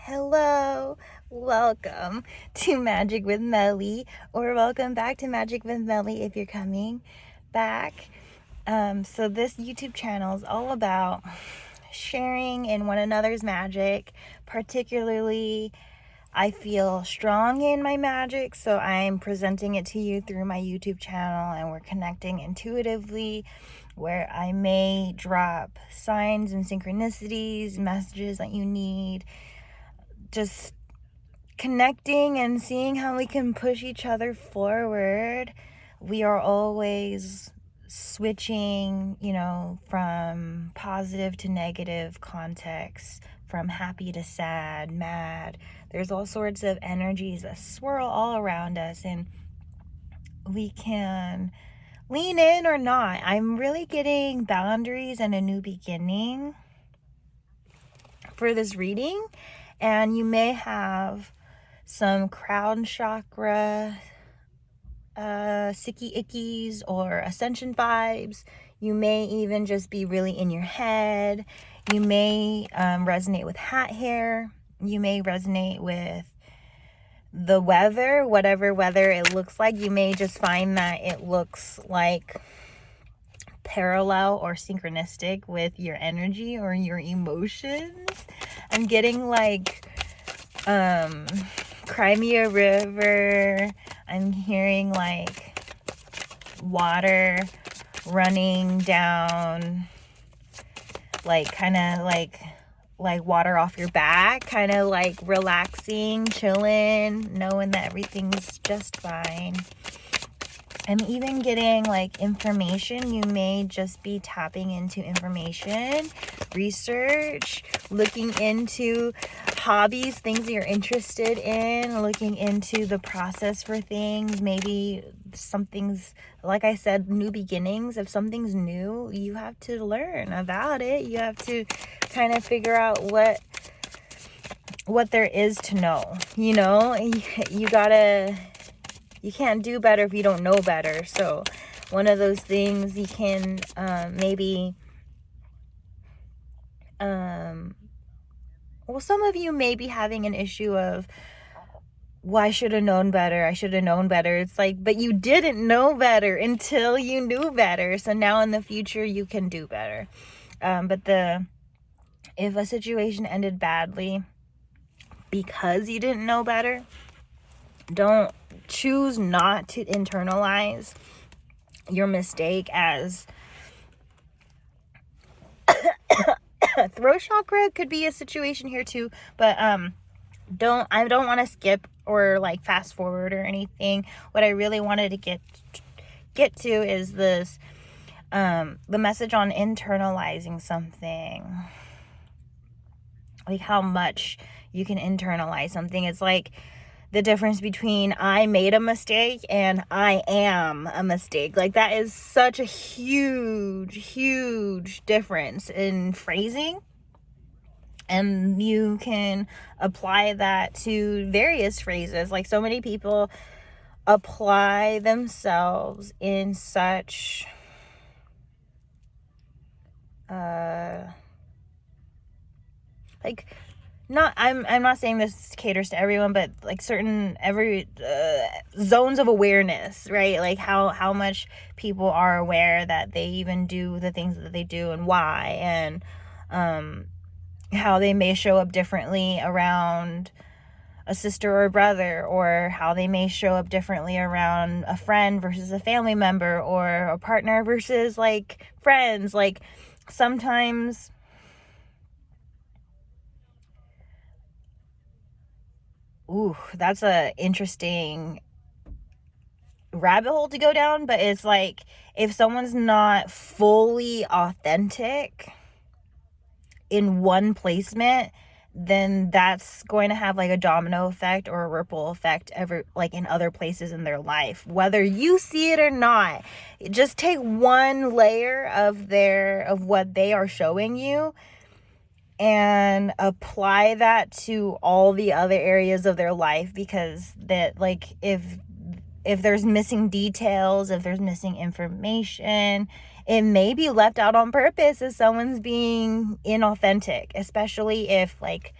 Hello, welcome to Magic with Melly, or welcome back to Magic with Melly if you're coming back. So this YouTube channel is all about sharing in one another's magic. Particularly, I feel strong in my magic, so I'm presenting it to you through my YouTube channel, and we're connecting intuitively, where I may drop signs and synchronicities, messages that you need, just connecting and seeing how we can push each other forward. We are always switching, from positive to negative context, from happy to sad, mad. There's all sorts of energies that swirl all around us, and we can lean in or not. I'm really getting boundaries and a new beginning for this reading, and you may have some crown chakra sicky ickies or ascension vibes. You may even just be really in your head. You may resonate with hat hair. You may resonate with the weather, whatever weather it looks like. You may just find that it looks like parallel or synchronistic with your energy or your emotions. I'm getting like Crimea River. I'm hearing like water running down, like kind of like water off your back, kind of like relaxing, chilling, knowing that everything's just fine. I'm even getting like information. You may just be tapping into information, research, looking into hobbies, things that you're interested in, looking into the process for things. Maybe something's, like I said, new beginnings. If something's new, you have to learn about it. You have to kind of figure out what there is to know. You can't do better if you don't know better. So one of those things you can maybe, some of you may be having an issue of, well, I should have known better. I should have known better. It's like, but you didn't know better until you knew better. So now in the future, you can do better. If a situation ended badly because you didn't know better, don't choose not to internalize your mistake as throat chakra could be a situation here too, but I don't want to skip or like fast forward or anything. What I really wanted to get to is this the message on internalizing something, like how much you can internalize something. It's like the difference between I made a mistake and I am a mistake. Like that is such a huge difference in phrasing. And you can apply that to various phrases. Like so many people apply themselves in such I'm not saying this caters to everyone, but like every zones of awareness, right? Like how much people are aware that they even do the things that they do and why, and how they may show up differently around a sister or a brother, or how they may show up differently around a friend versus a family member, or a partner versus like friends. Like sometimes that's a interesting rabbit hole to go down. But it's like, if someone's not fully authentic in one placement, then that's going to have like a domino effect or a ripple effect like in other places in their life, whether you see it or not. Just take one layer of what they are showing you and apply that to all the other areas of their life, because that, like, if there's missing details, if there's missing information, it may be left out on purpose if someone's being inauthentic, especially if like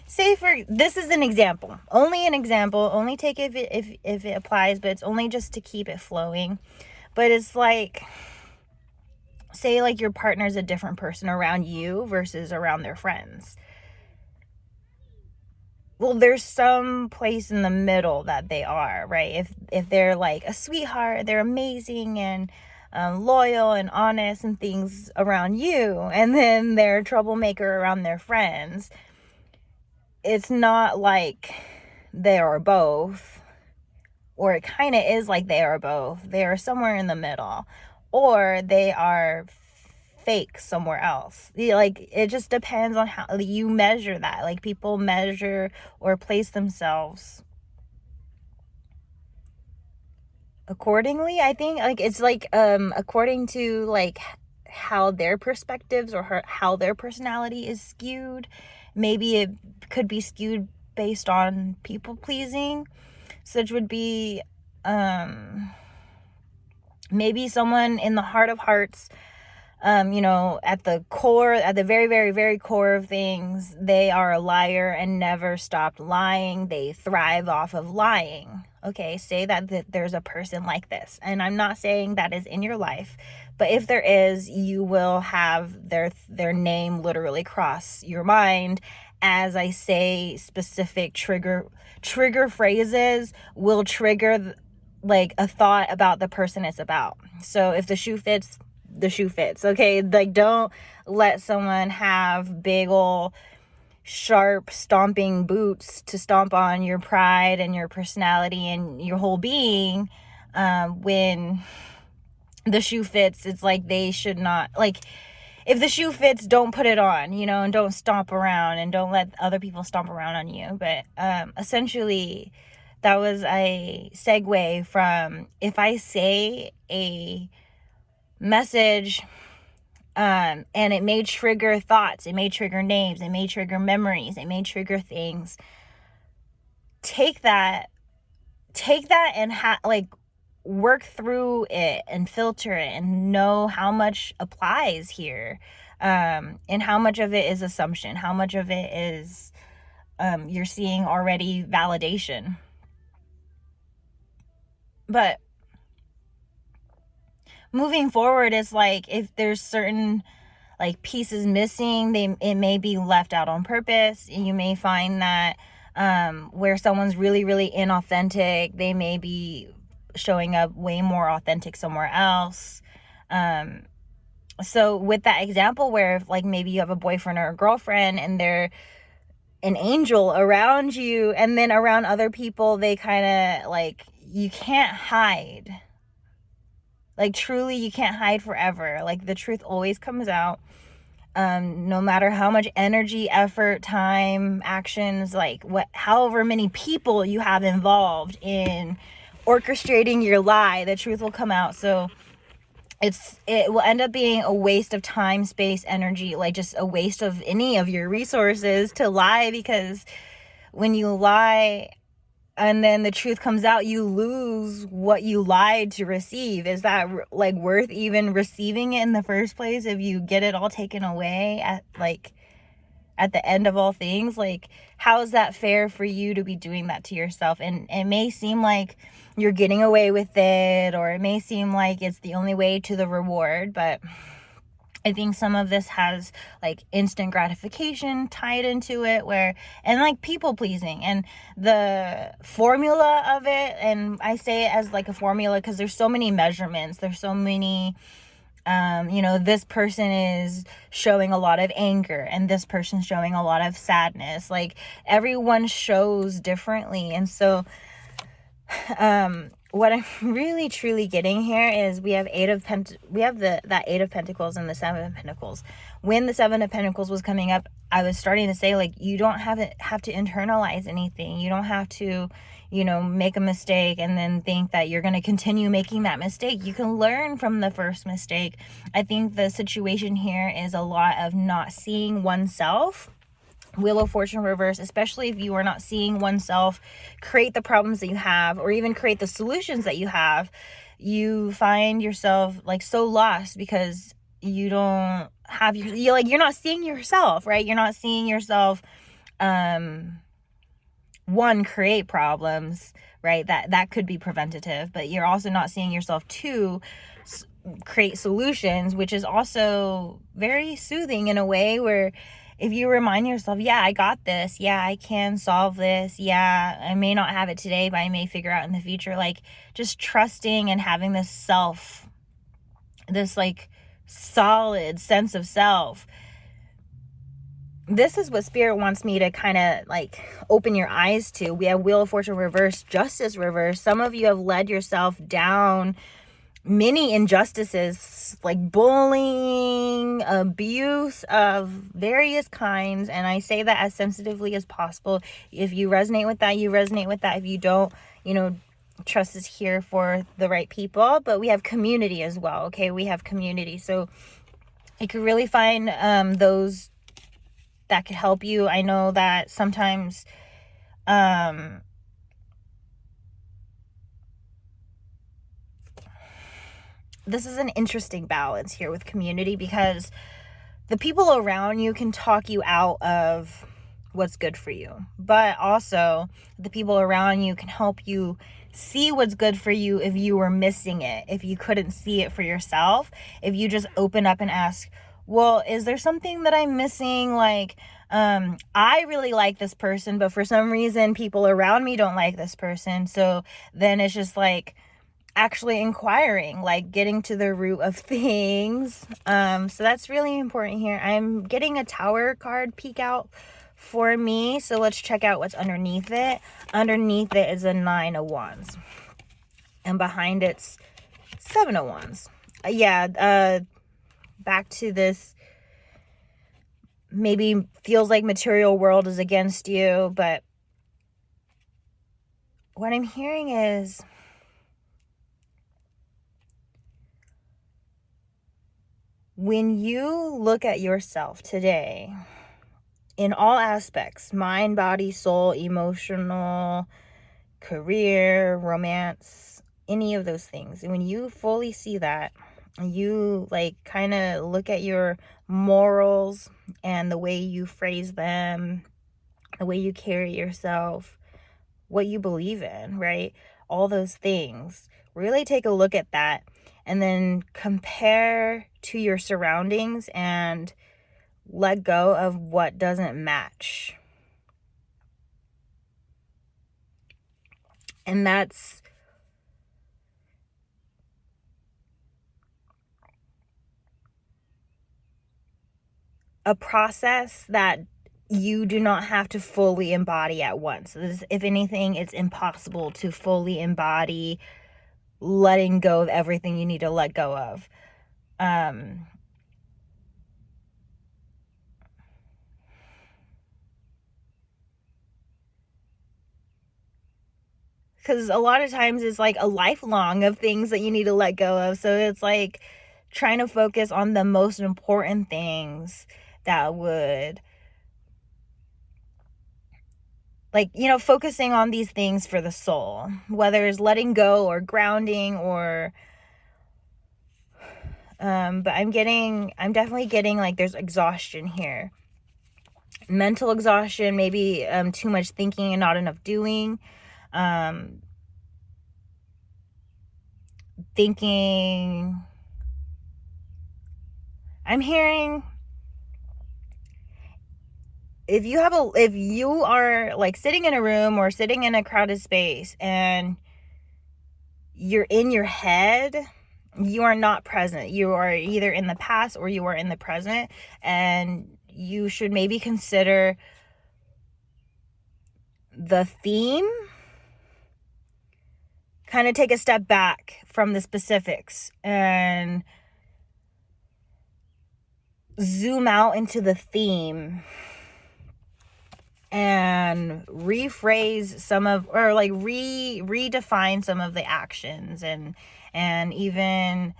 say for, this is an example, only an example, only take it if it applies, but it's only just to keep it flowing. But it's like, say like your partner's a different person around you versus around their friends. Well, there's some place in the middle that they are, right? If they're like a sweetheart, they're amazing and loyal and honest and things around you, and then they're a troublemaker around their friends, it's not like they are both, or it kind of is like they are both. They are somewhere in the middle, or they are fake somewhere else. Like, it just depends on how you measure that. Like, people measure or place themselves accordingly, I think. Like, it's like according to like how their perspectives or how their personality is skewed. Maybe it could be skewed based on people pleasing, such would be maybe someone in the heart of hearts, you know, at the core, at the very, very, very core of things, they are a liar and never stopped lying. They thrive off of lying. Okay, say that there's a person like this. And I'm not saying that is in your life, but if there is, you will have their name literally cross your mind. As I say, specific trigger phrases will trigger like a thought about the person it's about. So if the shoe fits, the shoe fits. Okay, like, don't let someone have big ol' sharp stomping boots to stomp on your pride and your personality and your whole being. When the shoe fits, it's like they should not, like, if the shoe fits, don't put it on, you know, and don't stomp around and don't let other people stomp around on you. But essentially, that was a segue from, if I say a message and it may trigger thoughts, it may trigger names, it may trigger memories, it may trigger things, take that and like work through it and filter it and know how much applies here, and how much of it is assumption, how much of it is you're seeing already validation. But moving forward, is like, if there's certain like pieces missing, it may be left out on purpose. You may find that where someone's really, really inauthentic, they may be showing up way more authentic somewhere else. So with that example, where like maybe you have a boyfriend or a girlfriend and they're an angel around you, and then around other people they kind of like, you can't hide. Like, truly, you can't hide forever. Like, the truth always comes out. No matter how much energy, effort, time, actions, like however many people you have involved in orchestrating your lie, the truth will come out. So it will end up being a waste of time, space, energy, like just a waste of any of your resources to lie, because when you lie and then the truth comes out, you lose what you lied to receive. Is that like worth even receiving it in the first place if you get it all taken away at the end of all things? Like, how is that fair for you to be doing that to yourself? And it may seem like you're getting away with it, or it may seem like it's the only way to the reward, but I think some of this has like instant gratification tied into it, and like people pleasing and the formula of it. And I say it as like a formula because there's so many measurements. There's so many, you know, this person is showing a lot of anger and this person's showing a lot of sadness. Like, everyone shows differently. And so, what I'm really truly getting here is we have that Eight of Pentacles and the Seven of Pentacles. When the Seven of Pentacles was coming up, I was starting to say, like, you don't have to internalize anything. You don't have to, you know, make a mistake and then think that you're going to continue making that mistake. You can learn from the first mistake. I think the situation here is a lot of not seeing oneself. Wheel of Fortune reverse, especially if you are not seeing oneself create the problems that you have, or even create the solutions that you have, you find yourself like so lost because you don't have you're not seeing yourself, right? You're not seeing yourself one, create problems, right? That could be preventative, but you're also not seeing yourself to create solutions, which is also very soothing in a way where if you remind yourself, yeah, I got this, yeah, I can solve this, yeah, I may not have it today, but I may figure out in the future, like just trusting and having this like solid sense of self. This is what Spirit wants me to kind of like open your eyes to. We have Wheel of Fortune reverse, Justice reverse. Some of you have led yourself down many injustices, like bullying, abuse of various kinds. And I say that as sensitively as possible. If you resonate with that, you resonate with that. If you don't, trust is here for the right people. But we have community as well. Okay, we have community. So you could really find those that could help you. I know that sometimes this is an interesting balance here with community, because the people around you can talk you out of what's good for you, but also the people around you can help you see what's good for you if you were missing it, if you couldn't see it for yourself, if you just open up and ask, well, is there something that I'm missing? Like, I really like this person, but for some reason people around me don't like this person. So then it's just like actually inquiring, like getting to the root of things. So that's really important here. I'm getting a Tower card peek out for me. So let's check out what's underneath it. Underneath it is a 9 of Wands. And behind it's 7 of Wands. Back to this, maybe feels like material world is against you, but what I'm hearing is when you look at yourself today in all aspects, mind, body, soul, emotional, career, romance, any of those things, and when you fully see that, you like kind of look at your morals and the way you phrase them, the way you carry yourself, what you believe in, right? All those things. Really take a look at that and then compare to your surroundings and let go of what doesn't match. And that's a process that you do not have to fully embody at once. If anything, it's impossible to fully embody letting go of everything you need to let go of. Because a lot of times it's like a lifelong of things that you need to let go of. So it's like trying to focus on the most important things that would, like, focusing on these things for the soul, whether it's letting go or grounding or but I'm definitely getting like there's exhaustion here, mental exhaustion, maybe too much thinking and not enough doing. Thinking, I'm hearing, if you are like sitting in a room or sitting in a crowded space and you're in your head, you are not present. You are either in the past or you are in the present, and you should maybe consider the theme, kind of take a step back from the specifics and zoom out into the theme and rephrase some of, or like redefine some of the actions, and even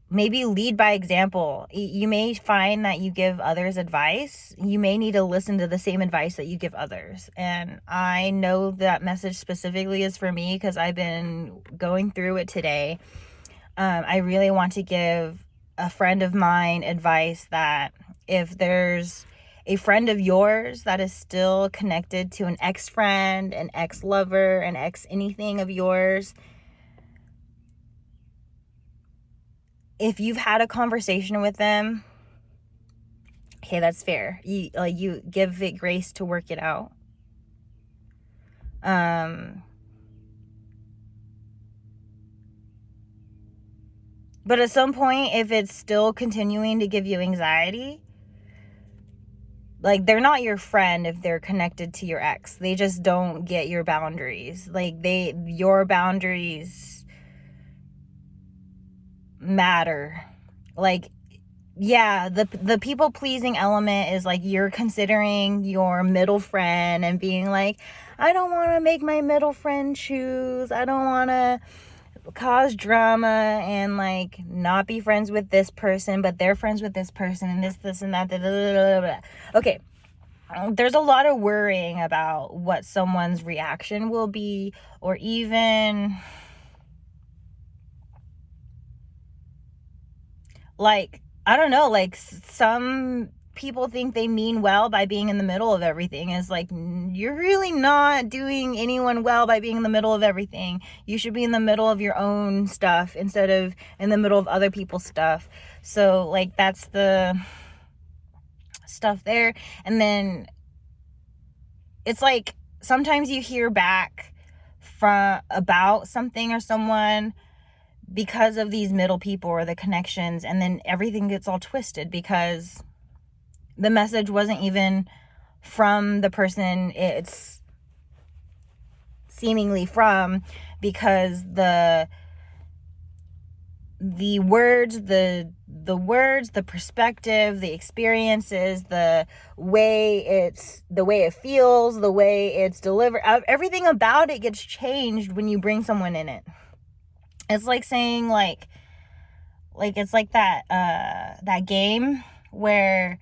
maybe lead by example. You may find that you give others advice. You may need to listen to the same advice that you give others. And I know that message specifically is for me because I've been going through it today. I really want to give a friend of mine advice that if there's a friend of yours that is still connected to an ex-friend, an ex-lover, an ex-anything of yours, if you've had a conversation with them, okay, that's fair. You give it grace to work it out. But at some point, if it's still continuing to give you anxiety, like, they're not your friend if they're connected to your ex. They just don't get your boundaries. Like, your boundaries matter. Like, yeah, the people pleasing element is like you're considering your middle friend and being like, I don't want to make my middle friend choose. I don't want to cause drama and like not be friends with this person, but they're friends with this person and this and that. Blah, blah, blah, blah. Okay. There's a lot of worrying about what someone's reaction will be, or even like, I don't know, like some people think they mean well by being in the middle of everything. It's like, you're really not doing anyone well by being in the middle of everything. You should be in the middle of your own stuff instead of in the middle of other people's stuff. So like, that's the stuff there. And then it's like sometimes you hear back about something or someone because of these middle people or the connections, and then everything gets all twisted because the message wasn't even from the person it's seemingly from, because the words, the perspective, the experiences, the way it feels, the way it's delivered, everything about it gets changed when you bring someone in it. It's like saying like it's like that game where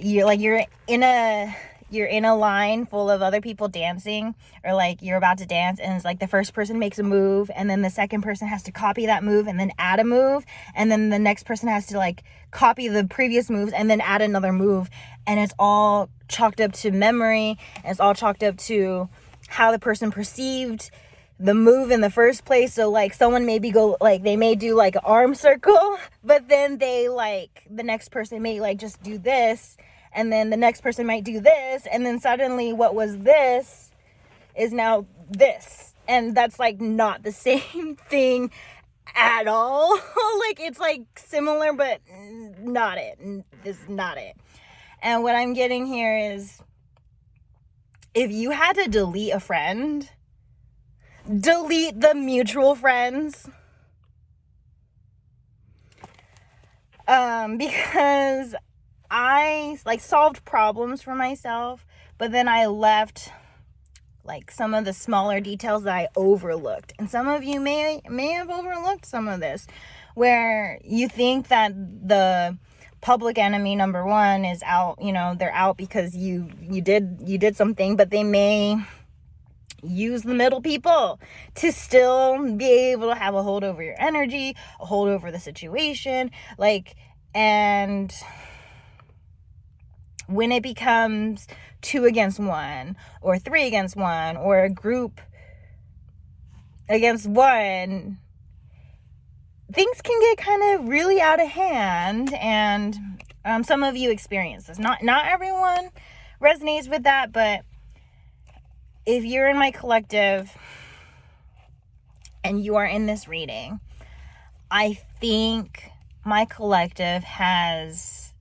you're in a line full of other people dancing, or like you're about to dance, and it's like the first person makes a move and then the second person has to copy that move and then add a move, and then the next person has to like copy the previous moves and then add another move, and it's all chalked up to memory, and it's all chalked up to how the person perceived the move in the first place. So like someone maybe they may do like an arm circle, but then they like the next person may like just do this, and then the next person might do this, and then suddenly what was this is now this, and that's like not the same thing at all. Like, it's like similar but not it. This is not it. And what I'm getting here is, if you had to delete a friend, delete the mutual friends, because I like solved problems for myself, but then I left like some of the smaller details that I overlooked. And some of you may have overlooked some of this, where you think that the public enemy number one is out, they're out because you did something, but they may use the middle people to still be able to have a hold over your energy, a hold over the situation. Like, and when it becomes 2 against 1 or 3 against 1 or a group against 1, things can get kind of really out of hand. And some of you experience this. Not everyone resonates with that, but if you're in my collective and you are in this reading, I think my collective has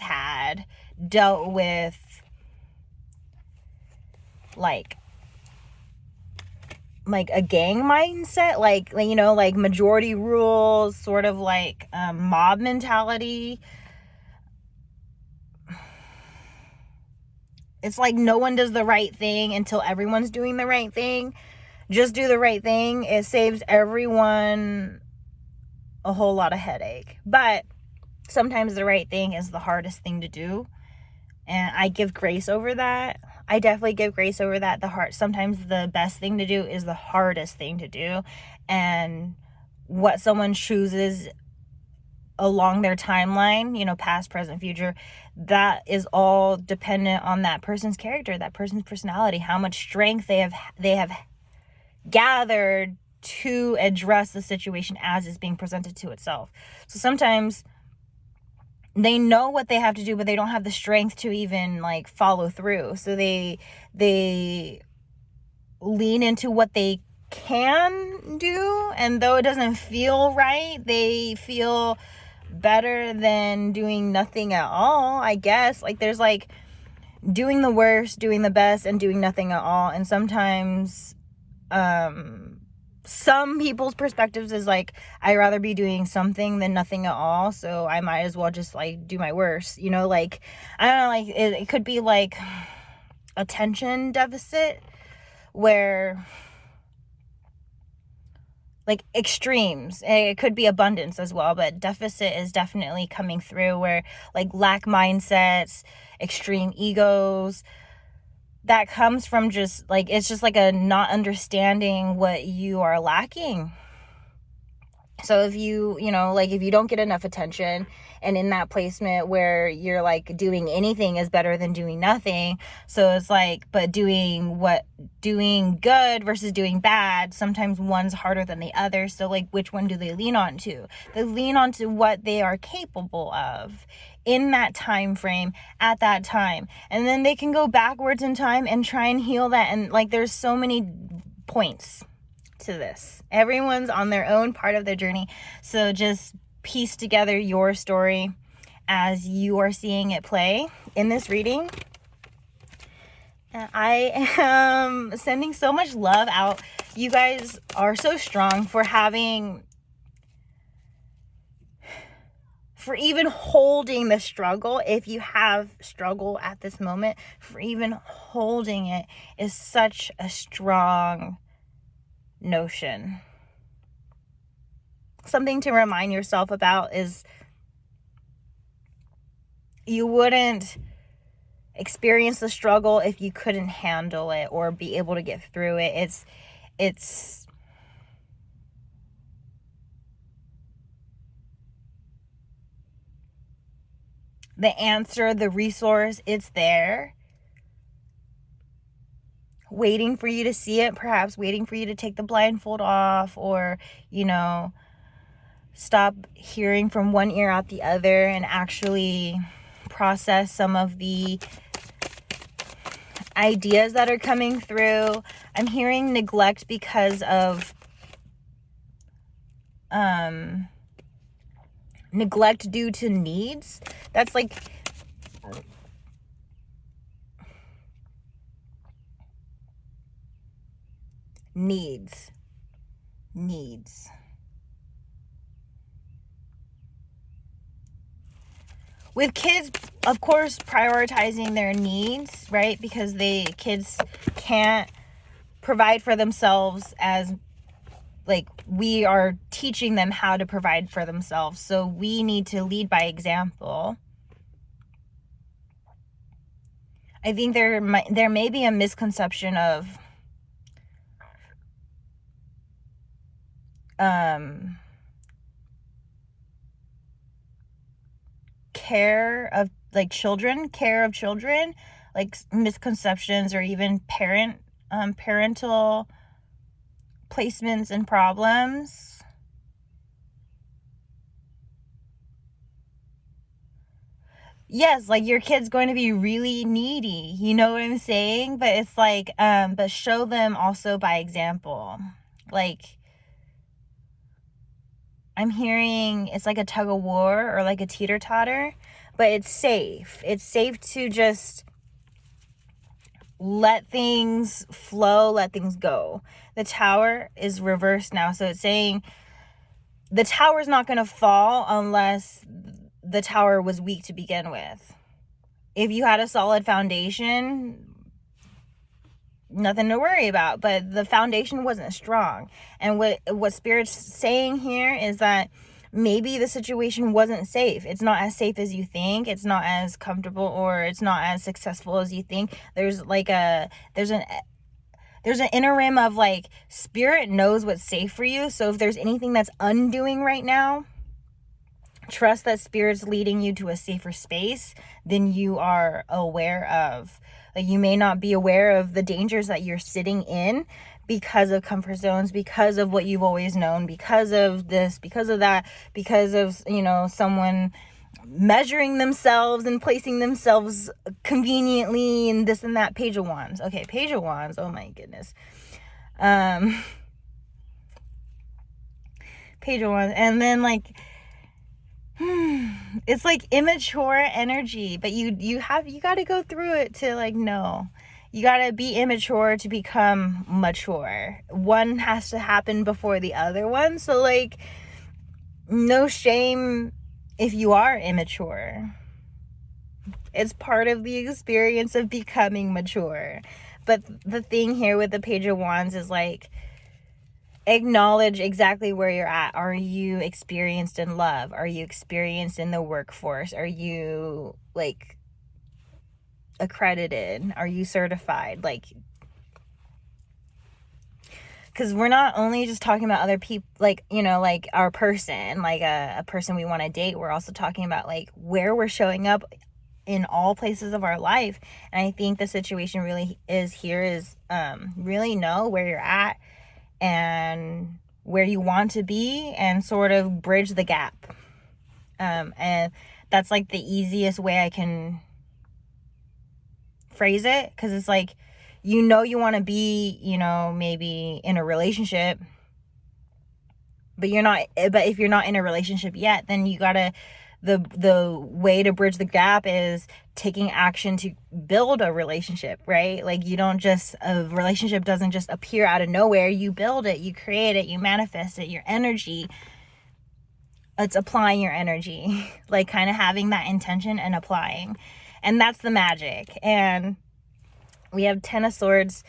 had dealt with like a gang mindset, like majority rules, sort of like mob mentality. It's like no one does the right thing until everyone's doing the right thing. Just do the right thing. It saves everyone a whole lot of headache. But sometimes the right thing is the hardest thing to do. And I give grace over that. I definitely give grace over that. Sometimes the best thing to do is the hardest thing to do. And what someone chooses along their timeline, you know, past, present, future, that is all dependent on that person's character, that person's personality, how much strength they have gathered to address the situation as it's being presented to itself. So sometimes they know what they have to do, but they don't have the strength to even like follow through. So they lean into what they can do, and though it doesn't feel right, they feel better than doing nothing at all, I guess. Like there's like doing the worst, doing the best, and doing nothing at all. And sometimes some people's perspectives is like, I'd rather be doing something than nothing at all, so I might as well just like do my worst, you know. Like I don't know, like it could be like attention deficit, where like extremes. It could be abundance as well, but deficit is definitely coming through, where like lack mindsets, extreme egos, that comes from just like, it's just like a not understanding what you are lacking. So if you know, like if you don't get enough attention, and in that placement where you're like doing anything is better than doing nothing, so it's like, but doing good versus doing bad, sometimes one's harder than the other. So like, which one do they lean on to? They lean on to what they are capable of in that time frame at that time, and then they can go backwards in time and try and heal that. And like there's so many points to this. Everyone's on their own part of their journey, so just piece together your story as you are seeing it play in this reading. And I am sending so much love out. You guys are so strong for even holding the struggle. If you have struggle at this moment, for even holding it is such a strong notion. Something to remind yourself about is you wouldn't experience the struggle if you couldn't handle it or be able to get through it. It's the answer, the resource, it's there, waiting for you to see it, perhaps waiting for you to take the blindfold off, or, you know, stop hearing from one ear out the other and actually process some of the ideas that are coming through. I'm hearing neglect because of neglect due to needs. That's like needs. With kids, of course, prioritizing their needs, right? Because kids can't provide for themselves, as like we are teaching them how to provide for themselves. So we need to lead by example. I think there may be a misconception of care of children, like misconceptions, or even parental placements and problems. Yes, like your kid's going to be really needy, you know what I'm saying? But it's like, but show them also by example. Like, I'm hearing it's like a tug of war or like a teeter-totter, but it's safe. It's safe to just let things flow, let things go. The tower is reversed now, so it's saying the tower's not going to fall unless the tower was weak to begin with. If you had a solid foundation, nothing to worry about, but the foundation wasn't strong. And what Spirit's saying here is that maybe the situation wasn't safe. It's not as safe as you think. It's not as comfortable, or it's not as successful as you think. There's an inner rim of like, Spirit knows what's safe for you. So if there's anything that's undoing right now, trust that spirit's leading you to a safer space than you are aware of. Like, you may not be aware of the dangers that you're sitting in because of comfort zones, because of what you've always known, because of this, because of that, because of, you know, someone measuring themselves and placing themselves conveniently and this and that. Page of Wands. Okay, Page of Wands. Oh my goodness. Page of Wands. And then, like, it's like immature energy, but you got to go through it to, like, know. You got to be immature to become mature. One has to happen before the other one. So, like, no shame if you are immature. It's part of the experience of becoming mature. But the thing here with the Page of Wands is, like, acknowledge exactly where you're at. Are you experienced in love? Are you experienced in the workforce? Are you, like, accredited? Are you certified? Like, because we're not only just talking about other people, like, you know, like our person, like a person we want to date. We're also talking about, like, where we're showing up in all places of our life. And I think the situation really is here is really know where you're at and where you want to be and sort of bridge the gap. And that's, like, the easiest way I can phrase it, because it's like, you know, you want to be, you know, maybe in a relationship, but if you're not in a relationship yet, then you gotta, the way to bridge the gap is taking action to build a relationship, right? Like, a relationship doesn't just appear out of nowhere. You build it, you create it, you manifest it. Your energy, it's applying your energy, like, kind of having that intention and applying. And that's the magic. And we have Ten of Swords.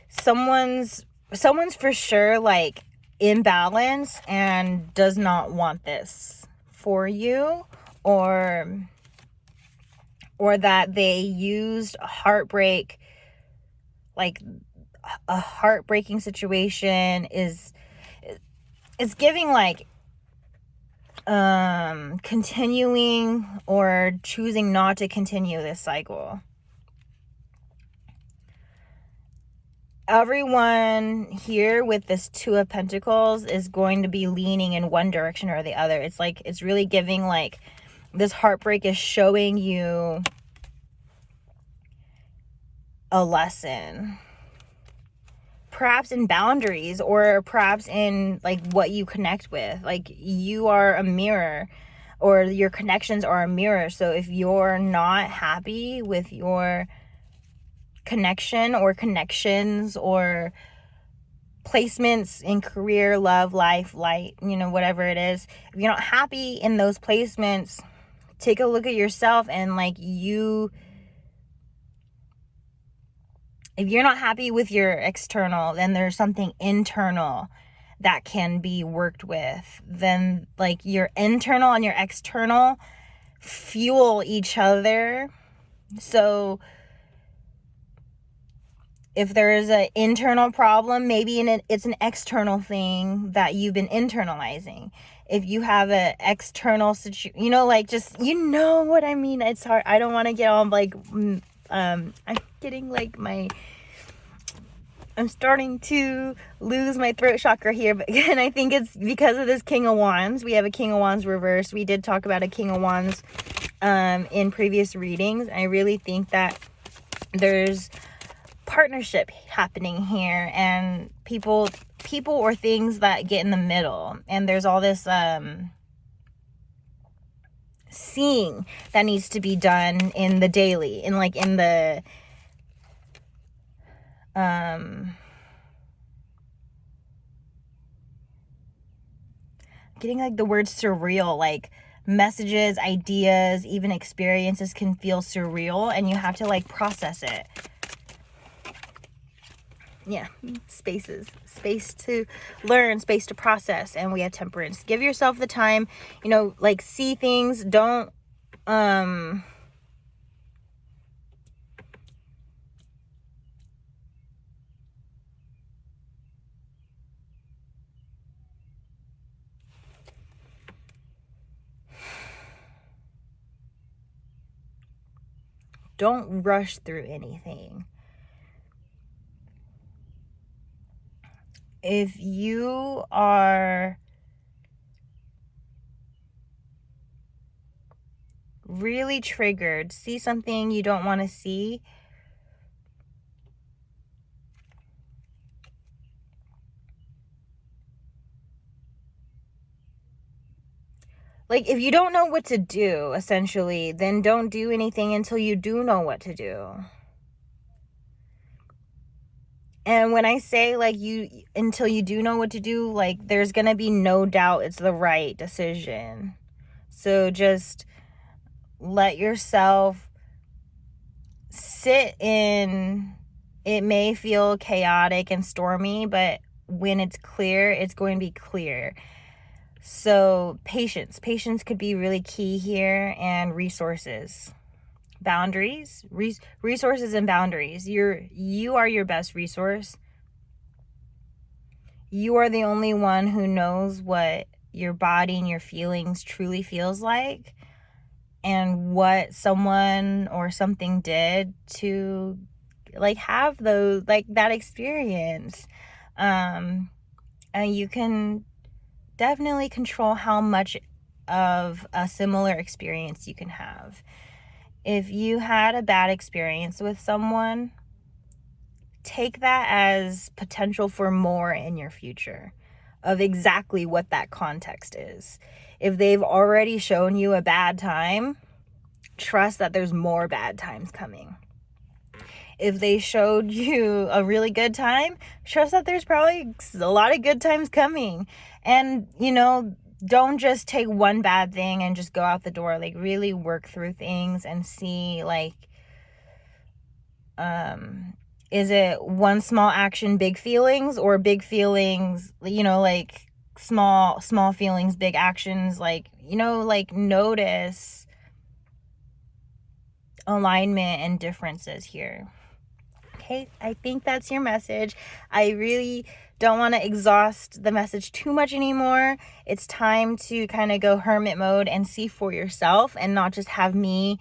Someone's for sure, like, imbalance and does not want this for you, or that they used heartbreak, like a heartbreaking situation is giving, like, continuing or choosing not to continue this cycle. Everyone here with this Two of Pentacles is going to be leaning in one direction or the other. It's like, it's really giving, like, this heartbreak is showing you a lesson, perhaps in boundaries, or perhaps in, like, what you connect with. Like, you are a mirror, or your connections are a mirror. So if you're not happy with your connection or connections or placements in career, love, life, light, you know, whatever it is, if you're not happy in those placements, take a look at yourself. And, like, if you're not happy with your external, then there's something internal that can be worked with. Then, like, your internal and your external fuel each other. So if there is an internal problem, maybe it's an external thing that you've been internalizing. If you have an external situation, you know, like, just, you know what I mean? It's hard. I don't want to get on, like, I'm getting, like, I'm starting to lose my throat chakra here. But again, I think it's because of this King of Wands. We have a King of Wands reversed. We did talk about a King of Wands in previous readings. I really think that there's partnership happening here, and people or things that get in the middle, and there's all this seeing that needs to be done in the daily, in, like, in the getting, like, the word surreal, like, messages, ideas, even experiences can feel surreal, and you have to, like, process it. Yeah, space to learn, space to process. And we have Temperance. Give yourself the time, you know, like, see things. Don't Don't rush through anything. If you are really triggered, see something you don't want to see, like, if you don't know what to do, essentially, then don't do anything until you do know what to do. And when I say, like, until you do know what to do, like, there's gonna be no doubt it's the right decision. So just let yourself sit in. It may feel chaotic and stormy, but when it's clear, it's going to be clear. So patience could be really key here, and resources, boundaries, resources and boundaries. You are your best resource. You are the only one who knows what your body and your feelings truly feels like, and what someone or something did to, like, have those, like, that experience. And you can definitely control how much of a similar experience you can have. If you had a bad experience with someone, take that as potential for more in your future of exactly what that context is. If they've already shown you a bad time, trust that there's more bad times coming. If they showed you a really good time, trust that there's probably a lot of good times coming. And, don't just take one bad thing and just go out the door. Like, really work through things and see, like, is it one small action, big feelings, or big feelings, like small feelings, big actions, like, notice alignment and differences here. Okay, I think that's your message. I really don't want to exhaust the message too much anymore. It's time to kind of go hermit mode and see for yourself, and not just have me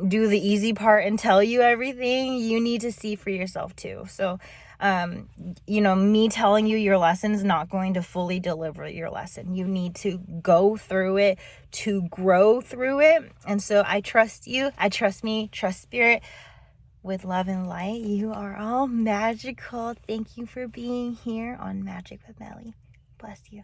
do the easy part and tell you everything. You need to see for yourself too. So, me telling you your lesson is not going to fully deliver your lesson. You need to go through it to grow through it. And so I trust you. I trust me, trust spirit. With love and light, you are all magical. Thank you for being here on Magic with Melly. Bless you.